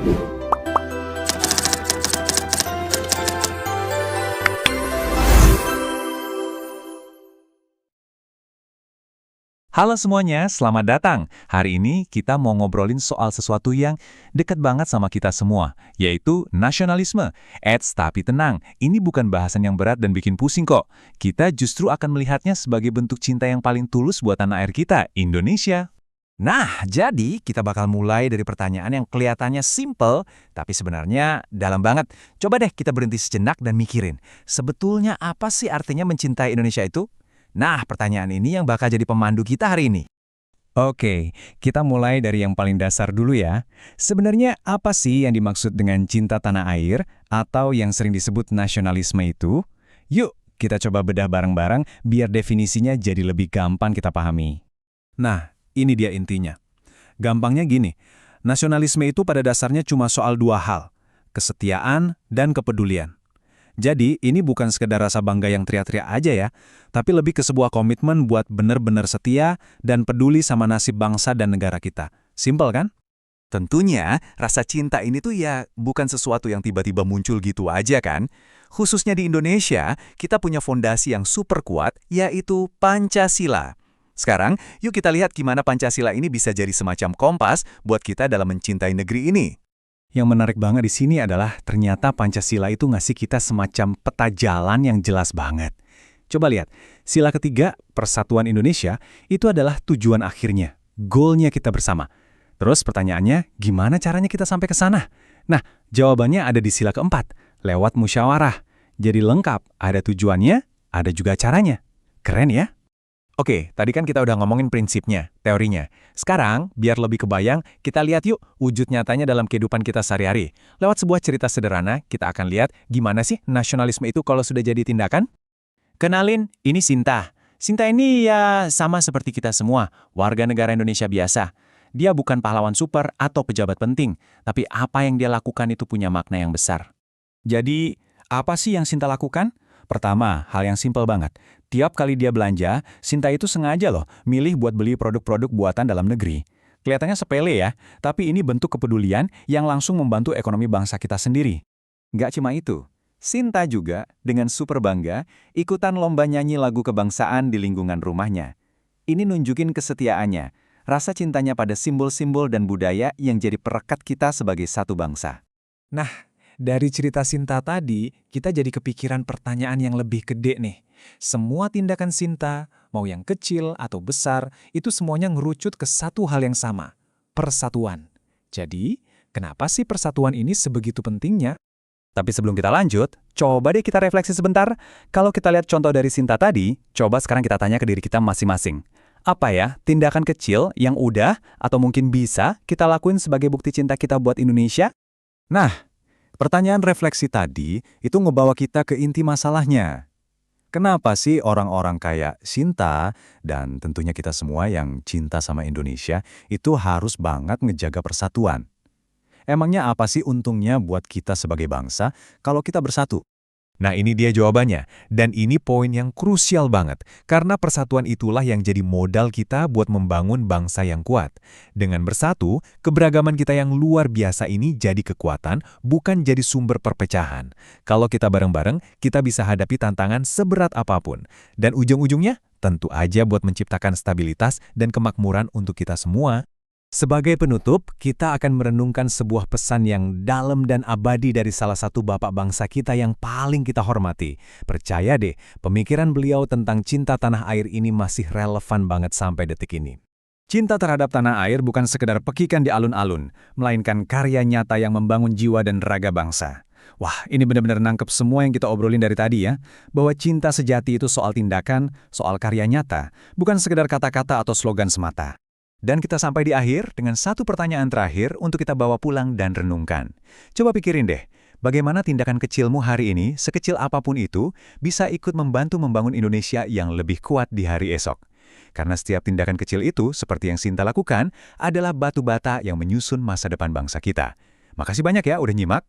Halo semuanya, selamat datang. Hari ini kita mau ngobrolin soal sesuatu yang dekat banget sama kita semua, yaitu nasionalisme. Tapi tenang, ini bukan bahasan yang berat dan bikin pusing kok. Kita justru akan melihatnya sebagai bentuk cinta yang paling tulus buat tanah air kita, Indonesia. Nah, jadi kita bakal mulai dari pertanyaan yang kelihatannya simple, tapi sebenarnya dalam banget. Coba deh kita berhenti sejenak dan mikirin, sebetulnya apa sih artinya mencintai Indonesia itu? Nah, pertanyaan ini yang bakal jadi pemandu kita hari ini. Oke, kita mulai dari yang paling dasar dulu ya. Sebenarnya apa sih yang dimaksud dengan cinta tanah air atau yang sering disebut nasionalisme itu? Yuk, kita coba bedah bareng-bareng biar definisinya jadi lebih gampang kita pahami. Nah, ini dia intinya. Gampangnya gini, nasionalisme itu pada dasarnya cuma soal dua hal, kesetiaan dan kepedulian. Jadi, ini bukan sekedar rasa bangga yang teriak-teriak aja ya, tapi lebih ke sebuah komitmen buat benar-benar setia dan peduli sama nasib bangsa dan negara kita. Simpel kan? Tentunya, rasa cinta ini tuh ya bukan sesuatu yang tiba-tiba muncul gitu aja kan. Khususnya di Indonesia, kita punya fondasi yang super kuat, yaitu Pancasila. Sekarang, yuk kita lihat gimana Pancasila ini bisa jadi semacam kompas buat kita dalam mencintai negeri ini. Yang menarik banget di sini adalah ternyata Pancasila itu ngasih kita semacam peta jalan yang jelas banget. Coba lihat, sila ketiga, Persatuan Indonesia, itu adalah tujuan akhirnya, goalnya kita bersama. Terus pertanyaannya, gimana caranya kita sampai ke sana? Nah, jawabannya ada di sila keempat, lewat musyawarah. Jadi lengkap, ada tujuannya, ada juga caranya. Keren ya? Oke, tadi kan kita udah ngomongin prinsipnya, teorinya. Sekarang, biar lebih kebayang, kita lihat yuk wujud nyatanya dalam kehidupan kita sehari-hari. Lewat sebuah cerita sederhana, kita akan lihat gimana sih nasionalisme itu kalau sudah jadi tindakan. Kenalin, ini Sinta. Sinta ini ya sama seperti kita semua, warga negara Indonesia biasa. Dia bukan pahlawan super atau pejabat penting, tapi apa yang dia lakukan itu punya makna yang besar. Jadi, apa sih yang Sinta lakukan? Pertama, hal yang simpel banget. Tiap kali dia belanja, Sinta itu sengaja loh milih buat beli produk-produk buatan dalam negeri. Kelihatannya sepele ya, tapi ini bentuk kepedulian yang langsung membantu ekonomi bangsa kita sendiri. Nggak cuma itu, Sinta juga dengan super bangga ikutan lomba nyanyi lagu kebangsaan di lingkungan rumahnya. Ini nunjukin kesetiaannya, rasa cintanya pada simbol-simbol dan budaya yang jadi perekat kita sebagai satu bangsa. Nah, dari cerita Sinta tadi, kita jadi kepikiran pertanyaan yang lebih gede nih. Semua tindakan Sinta, mau yang kecil atau besar, itu semuanya ngerucut ke satu hal yang sama, persatuan. Jadi, kenapa sih persatuan ini sebegitu pentingnya? Tapi sebelum kita lanjut, coba deh kita refleksi sebentar. Kalau kita lihat contoh dari Sinta tadi, coba sekarang kita tanya ke diri kita masing-masing. Apa ya tindakan kecil yang udah atau mungkin bisa kita lakuin sebagai bukti cinta kita buat Indonesia? Nah, pertanyaan refleksi tadi itu ngebawa kita ke inti masalahnya. Kenapa sih orang-orang kayak Sinta dan tentunya kita semua yang cinta sama Indonesia itu harus banget ngejaga persatuan? Emangnya apa sih untungnya buat kita sebagai bangsa kalau kita bersatu? Nah, ini dia jawabannya. Dan ini poin yang krusial banget. Karena persatuan itulah yang jadi modal kita buat membangun bangsa yang kuat. Dengan bersatu, keberagaman kita yang luar biasa ini jadi kekuatan, bukan jadi sumber perpecahan. Kalau kita bareng-bareng, kita bisa hadapi tantangan seberat apapun. Dan ujung-ujungnya, tentu aja buat menciptakan stabilitas dan kemakmuran untuk kita semua. Sebagai penutup, kita akan merenungkan sebuah pesan yang dalam dan abadi dari salah satu bapak bangsa kita yang paling kita hormati. Percaya deh, pemikiran beliau tentang cinta tanah air ini masih relevan banget sampai detik ini. Cinta terhadap tanah air bukan sekedar pekikan di alun-alun, melainkan karya nyata yang membangun jiwa dan raga bangsa. Wah, ini benar-benar nangkep semua yang kita obrolin dari tadi ya, bahwa cinta sejati itu soal tindakan, soal karya nyata, bukan sekedar kata-kata atau slogan semata. Dan kita sampai di akhir dengan satu pertanyaan terakhir untuk kita bawa pulang dan renungkan. Coba pikirin deh, bagaimana tindakan kecilmu hari ini, sekecil apapun itu, bisa ikut membantu membangun Indonesia yang lebih kuat di hari esok. Karena setiap tindakan kecil itu, seperti yang Sinta lakukan, adalah batu bata yang menyusun masa depan bangsa kita. Makasih banyak ya udah nyimak.